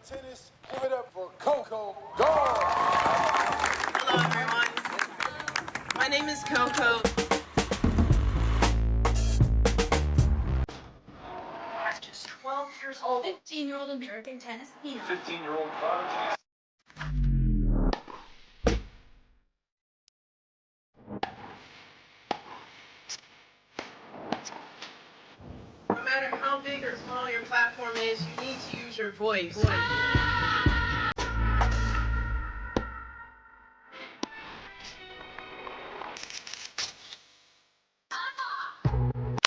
tennis. Give it up for Coco Gauff. Hello, everyone. My name is Coco. I'm just 12 years old, 15-year-old American tennis phenom. 15-year-old prodigy. No matter how big or small your platform is, you need to use your voice.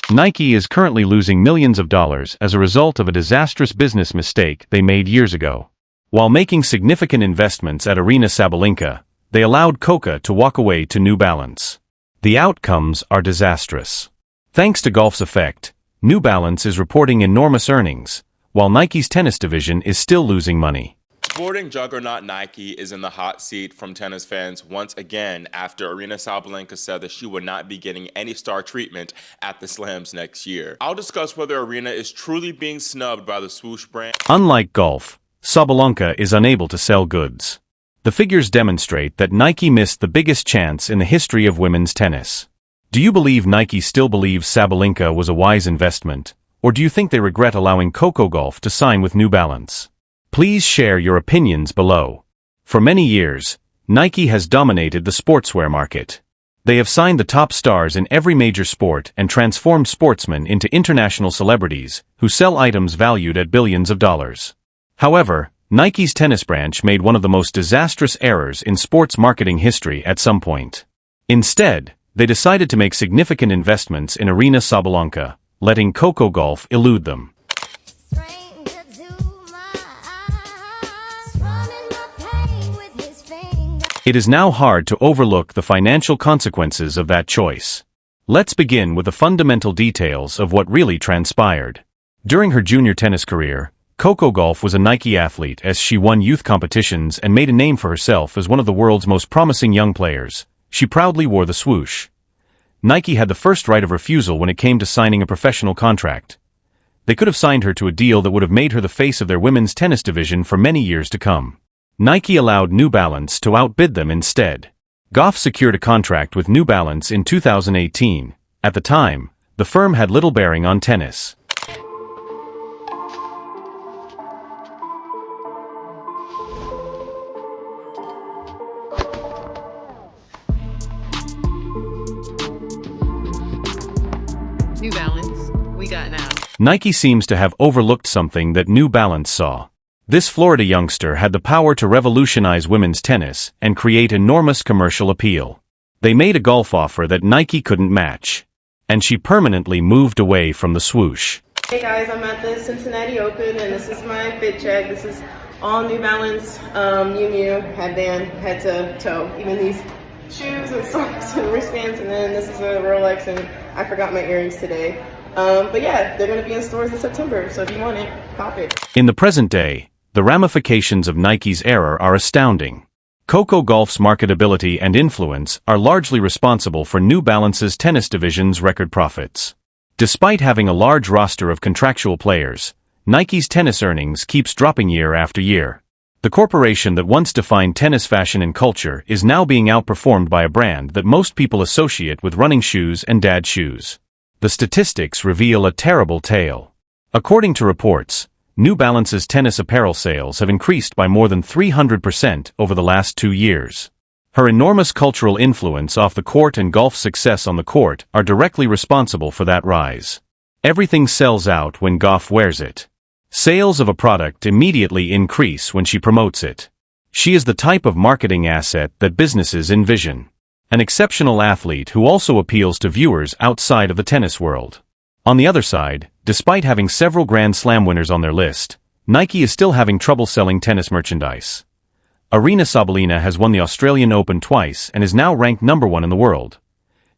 Nike is currently losing millions of dollars as a result of a disastrous business mistake they made years ago. While making significant investments at Aryna Sabalenka, they allowed Coco to walk away to New Balance. The outcomes are disastrous. Thanks to Gauff's effect, New Balance is reporting enormous earnings, while Nike's tennis division is still losing money. Sporting juggernaut Nike is in the hot seat from tennis fans once again after Aryna Sabalenka said that she would not be getting any star treatment at the Slams next year. I'll discuss whether Aryna is truly being snubbed by the swoosh brand. Unlike Gauff, Sabalenka is unable to sell goods. The figures demonstrate that Nike missed the biggest chance in the history of women's tennis. Do you believe Nike still believes Sabalenka was a wise investment, or do you think they regret allowing Coco Gauff to sign with New Balance? Please share your opinions below. For many years, Nike has dominated the sportswear market. They have signed the top stars in every major sport and transformed sportsmen into international celebrities who sell items valued at billions of dollars. However, Nike's tennis branch made one of the most disastrous errors in sports marketing history at some point. Instead, they decided to make significant investments in Aryna Sabalenka, letting Coco Gauff elude them. It is now hard to overlook the financial consequences of that choice. Let's begin with the fundamental details of what really transpired. During her junior tennis career, Coco Gauff was a Nike athlete as she won youth competitions and made a name for herself as one of the world's most promising young players. She proudly wore the swoosh. Nike had the first right of refusal when it came to signing a professional contract. They could have signed her to a deal that would have made her the face of their women's tennis division for many years to come. Nike allowed New Balance to outbid them instead. Gauff secured a contract with New Balance in 2018. At the time, the firm had little bearing on tennis. New Balance, we got now. Nike seems to have overlooked something that New Balance saw. This Florida youngster had the power to revolutionize women's tennis and create enormous commercial appeal. They made a Gauff offer that Nike couldn't match, and she permanently moved away from the swoosh. Hey guys, I'm at the Cincinnati Open and this is my fit check. This is all New Balance, Miu Miu, headband, head to toe. Even these shoes and socks and wristbands, and then this is a Rolex, and I forgot my earrings today. But yeah, they're going to be in stores in September, so if you want it, cop it. In the present day, the ramifications of Nike's error are astounding. Coco Gauff's marketability and influence are largely responsible for New Balance's tennis division's record profits. Despite having a large roster of contractual players, Nike's tennis earnings keeps dropping year after year. The corporation that once defined tennis fashion and culture is now being outperformed by a brand that most people associate with running shoes and dad shoes. The statistics reveal a terrible tale. According to reports, New Balance's tennis apparel sales have increased by more than 300% over the last 2 years. Her enormous cultural influence off the court and Gauff's success on the court are directly responsible for that rise. Everything sells out when Gauff wears it. Sales of a product immediately increase when she promotes it. She is the type of marketing asset that businesses envision. An exceptional athlete who also appeals to viewers outside of the tennis world. On the other side, despite having several Grand Slam winners on their list, Nike is still having trouble selling tennis merchandise. Aryna Sabalenka has won the Australian Open twice and is now ranked #1 in the world.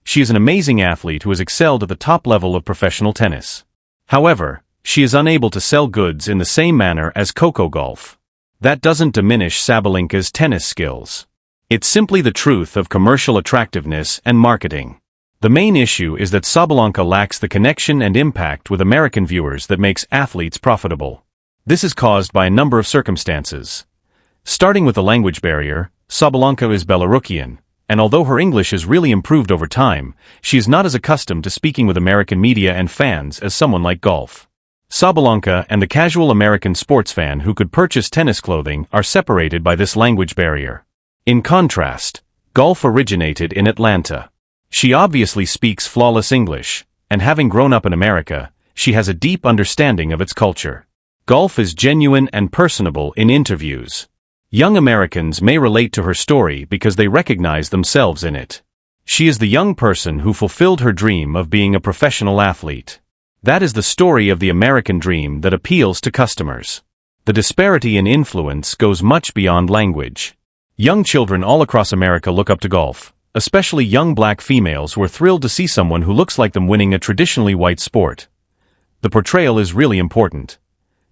She is an amazing athlete who has excelled at the top level of professional tennis. However, she is unable to sell goods in the same manner as Coco Gauff. That doesn't diminish Sabalenka's tennis skills. It's simply the truth of commercial attractiveness and marketing. The main issue is that Sabalenka lacks the connection and impact with American viewers that makes athletes profitable. This is caused by a number of circumstances. Starting with the language barrier, Sabalenka is Belarusian, and although her English has really improved over time, she is not as accustomed to speaking with American media and fans as someone like Gauff. Sabalenka and the casual American sports fan who could purchase tennis clothing are separated by this language barrier. In contrast, Gauff originated in Atlanta. She obviously speaks flawless English, and having grown up in America, she has a deep understanding of its culture. Gauff is genuine and personable in interviews. Young Americans may relate to her story because they recognize themselves in it. She is the young person who fulfilled her dream of being a professional athlete. That is the story of the American dream that appeals to customers. The disparity in influence goes much beyond language. Young children all across America look up to Gauff, especially young black females who are thrilled to see someone who looks like them winning a traditionally white sport. The portrayal is really important.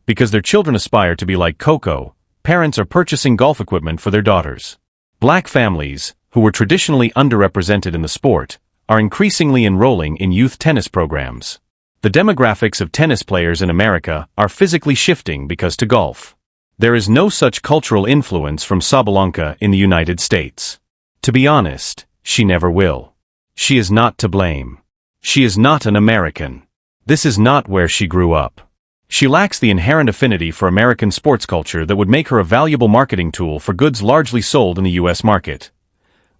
Because their children aspire to be like Coco, parents are purchasing golf equipment for their daughters. Black families, who were traditionally underrepresented in the sport, are increasingly enrolling in youth tennis programs. The demographics of tennis players in America are physically shifting because to Gauff. There is no such cultural influence from Sabalenka in the United States. To be honest, she never will. She is not to blame. She is not an American. This is not where she grew up. She lacks the inherent affinity for American sports culture that would make her a valuable marketing tool for goods largely sold in the U.S. market.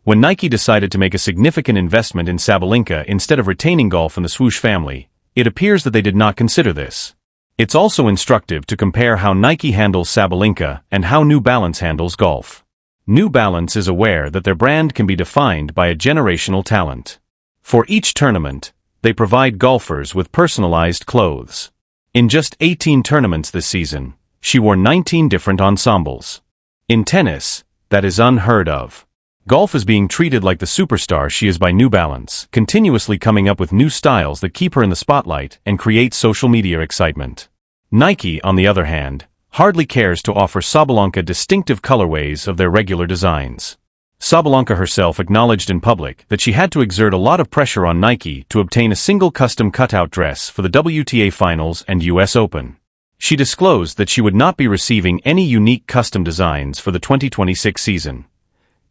When Nike decided to make a significant investment in Sabalenka instead of retaining Gauff and the swoosh family, it appears that they did not consider this. It's also instructive to compare how Nike handles Sabalenka and how New Balance handles Gauff. New Balance is aware that their brand can be defined by a generational talent. For each tournament, they provide golfers with personalized clothes. In just 18 tournaments this season, she wore 19 different ensembles. In tennis, that is unheard of. Gauff is being treated like the superstar she is by New Balance, continuously coming up with new styles that keep her in the spotlight and create social media excitement. Nike, on the other hand, hardly cares to offer Sabalenka distinctive colorways of their regular designs. Sabalenka herself acknowledged in public that she had to exert a lot of pressure on Nike to obtain a single custom cutout dress for the WTA Finals and US Open. She disclosed that she would not be receiving any unique custom designs for the 2026 season.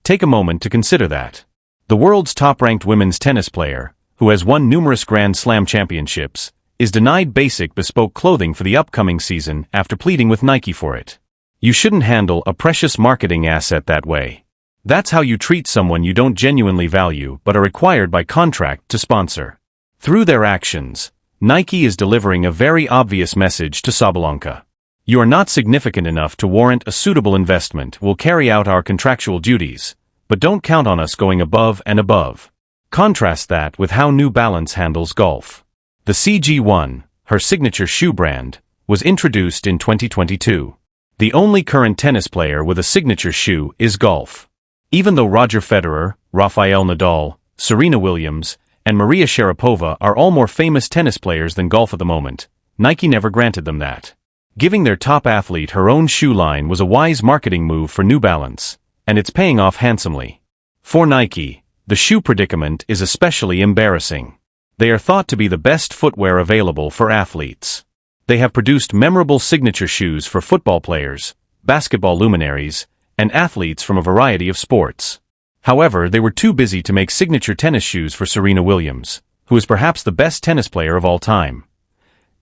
Take a moment to consider that. The world's top-ranked women's tennis player, who has won numerous Grand Slam championships, is denied basic bespoke clothing for the upcoming season after pleading with Nike for it. You shouldn't handle a precious marketing asset that way. That's how you treat someone you don't genuinely value but are required by contract to sponsor. Through their actions, Nike is delivering a very obvious message to Sabalenka. You are not significant enough to warrant a suitable investment. We'll carry out our contractual duties, but don't count on us going above and above. Contrast that with how New Balance handles Gauff. The CG1, her signature shoe brand, was introduced in 2022. The only current tennis player with a signature shoe is Gauff. Even though Roger Federer, Rafael Nadal, Serena Williams, and Maria Sharapova are all more famous tennis players than Gauff at the moment, Nike never granted them that. Giving their top athlete her own shoe line was a wise marketing move for New Balance, and it's paying off handsomely. For Nike, the shoe predicament is especially embarrassing. They are thought to be the best footwear available for athletes. They have produced memorable signature shoes for football players, basketball luminaries, and athletes from a variety of sports. However, they were too busy to make signature tennis shoes for Serena Williams, who is perhaps the best tennis player of all time.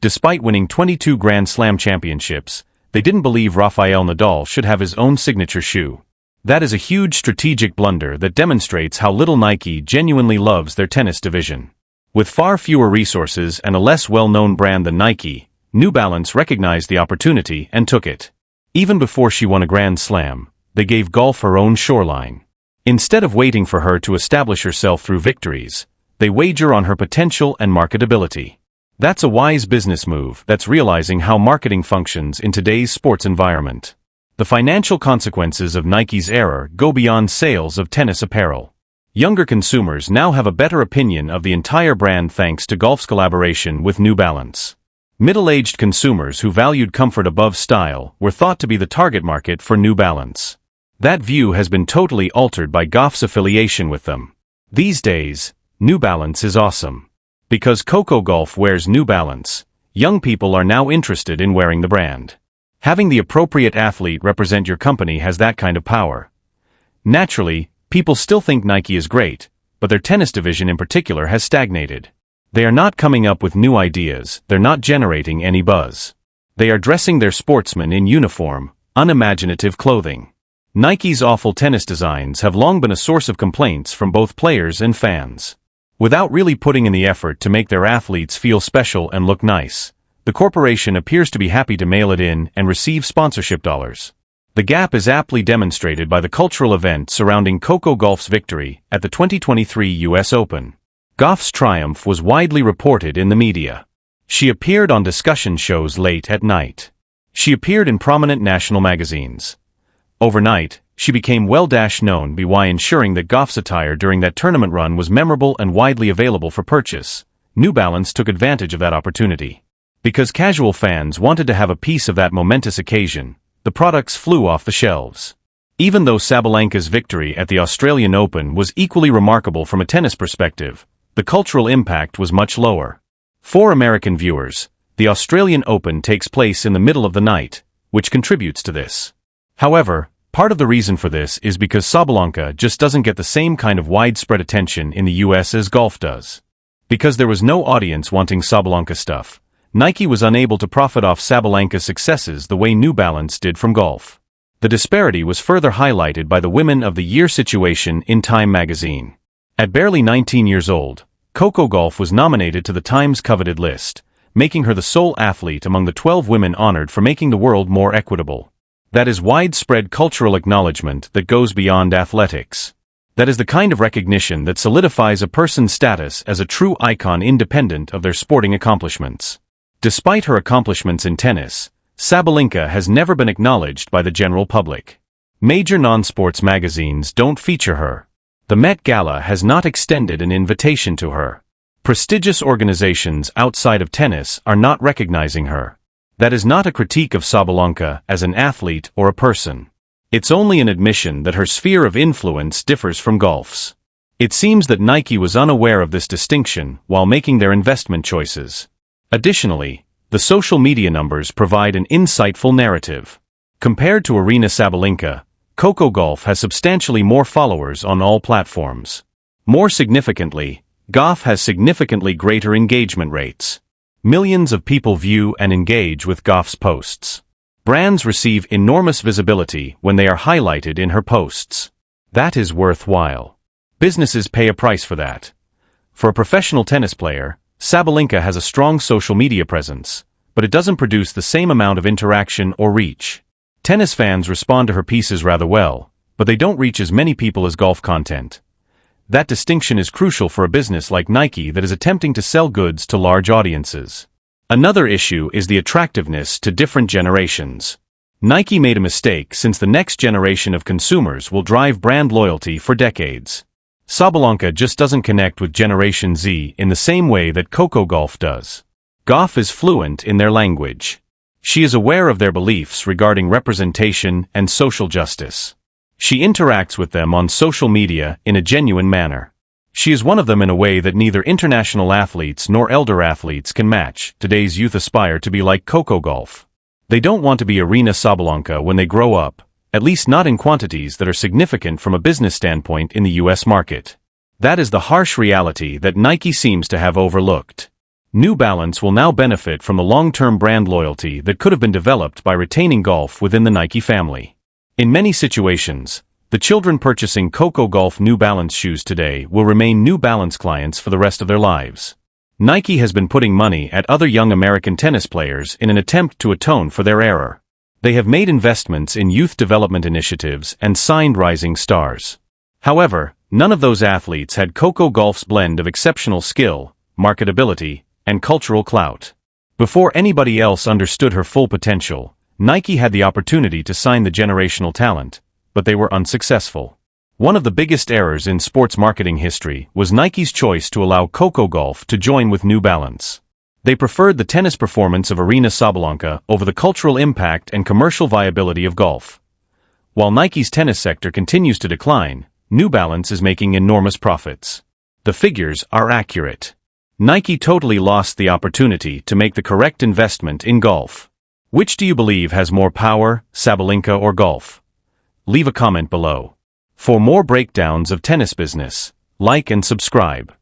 Despite winning 22 Grand Slam championships, they didn't believe Rafael Nadal should have his own signature shoe. That is a huge strategic blunder that demonstrates how little Nike genuinely loves their tennis division. With far fewer resources and a less well-known brand than Nike, New Balance recognized the opportunity and took it. Even before she won a Grand Slam, they gave Gauff her own shoreline. Instead of waiting for her to establish herself through victories, they wager on her potential and marketability. That's a wise business move that's realizing how marketing functions in today's sports environment. The financial consequences of Nike's error go beyond sales of tennis apparel. Younger consumers now have a better opinion of the entire brand thanks to Gauff's collaboration with New Balance. Middle-aged consumers who valued comfort above style were thought to be the target market for New Balance. That view has been totally altered by Gauff's affiliation with them. These days, New Balance is awesome. Because Coco Gauff wears New Balance, young people are now interested in wearing the brand. Having the appropriate athlete represent your company has that kind of power. Naturally, people still think Nike is great, but their tennis division in particular has stagnated. They are not coming up with new ideas, they're not generating any buzz. They are dressing their sportsmen in uniform, unimaginative clothing. Nike's awful tennis designs have long been a source of complaints from both players and fans. Without really putting in the effort to make their athletes feel special and look nice, the corporation appears to be happy to mail it in and receive sponsorship dollars. The gap is aptly demonstrated by the cultural event surrounding Coco Gauff's victory at the 2023 US Open. Gauff's triumph was widely reported in the media. She appeared on discussion shows late at night. She appeared in prominent national magazines. Overnight, she became well-known by ensuring that Gauff's attire during that tournament run was memorable and widely available for purchase. New Balance took advantage of that opportunity. Because casual fans wanted to have a piece of that momentous occasion, the products flew off the shelves. Even though Sabalenka's victory at the Australian Open was equally remarkable from a tennis perspective, the cultural impact was much lower. For American viewers, the Australian Open takes place in the middle of the night, which contributes to this. However, part of the reason for this is because Sabalenka just doesn't get the same kind of widespread attention in the US as Gauff does. Because there was no audience wanting Sabalenka stuff, Nike was unable to profit off Sabalenka's successes the way New Balance did from Gauff. The disparity was further highlighted by the Women of the Year situation in Time magazine. At barely 19 years old, Coco Gauff was nominated to the Times coveted list, making her the sole athlete among the 12 women honored for making the world more equitable. That is widespread cultural acknowledgement that goes beyond athletics. That is the kind of recognition that solidifies a person's status as a true icon independent of their sporting accomplishments. Despite her accomplishments in tennis, Sabalenka has never been acknowledged by the general public. Major non-sports magazines don't feature her. The Met Gala has not extended an invitation to her. Prestigious organizations outside of tennis are not recognizing her. That is not a critique of Sabalenka as an athlete or a person. It's only an admission that her sphere of influence differs from Gauff's. It seems that Nike was unaware of this distinction while making their investment choices. Additionally, the social media numbers provide an insightful narrative. Compared to Aryna Sabalenka, Coco Gauff has substantially more followers on all platforms. More significantly, Gauff has significantly greater engagement rates. Millions of people view and engage with Gauff's posts. Brands receive enormous visibility when they are highlighted in her posts. That is worthwhile. Businesses pay a price for that. For a professional tennis player, Sabalenka has a strong social media presence, but it doesn't produce the same amount of interaction or reach. Tennis fans respond to her pieces rather well, but they don't reach as many people as Gauff content. That distinction is crucial for a business like Nike that is attempting to sell goods to large audiences. Another issue is the attractiveness to different generations. Nike made a mistake since the next generation of consumers will drive brand loyalty for decades. Sabalenka just doesn't connect with Generation Z in the same way that Coco Gauff does. Gauff is fluent in their language. She is aware of their beliefs regarding representation and social justice. She interacts with them on social media in a genuine manner. She is one of them in a way that neither international athletes nor elder athletes can match. Today's youth aspire to be like Coco Gauff. They don't want to be Aryna Sabalenka when they grow up, at least not in quantities that are significant from a business standpoint in the US market. That is the harsh reality that Nike seems to have overlooked. New Balance will now benefit from the long-term brand loyalty that could have been developed by retaining Gauff within the Nike family. In many situations, the children purchasing Coco Gauff New Balance shoes today will remain New Balance clients for the rest of their lives. Nike has been putting money at other young American tennis players in an attempt to atone for their error. They have made investments in youth development initiatives and signed rising stars. However, none of those athletes had Coco Gauff's blend of exceptional skill, marketability, and cultural clout. Before anybody else understood her full potential, Nike had the opportunity to sign the generational talent, but they were unsuccessful. One of the biggest errors in sports marketing history was Nike's choice to allow Coco Gauff to join with New Balance. They preferred the tennis performance of Aryna Sabalenka over the cultural impact and commercial viability of Gauff. While Nike's tennis sector continues to decline, New Balance is making enormous profits. The figures are accurate. Nike totally lost the opportunity to make the correct investment in Gauff. Which do you believe has more power, Sabalenka or Gauff? Leave a comment below. For more breakdowns of tennis business, like and subscribe.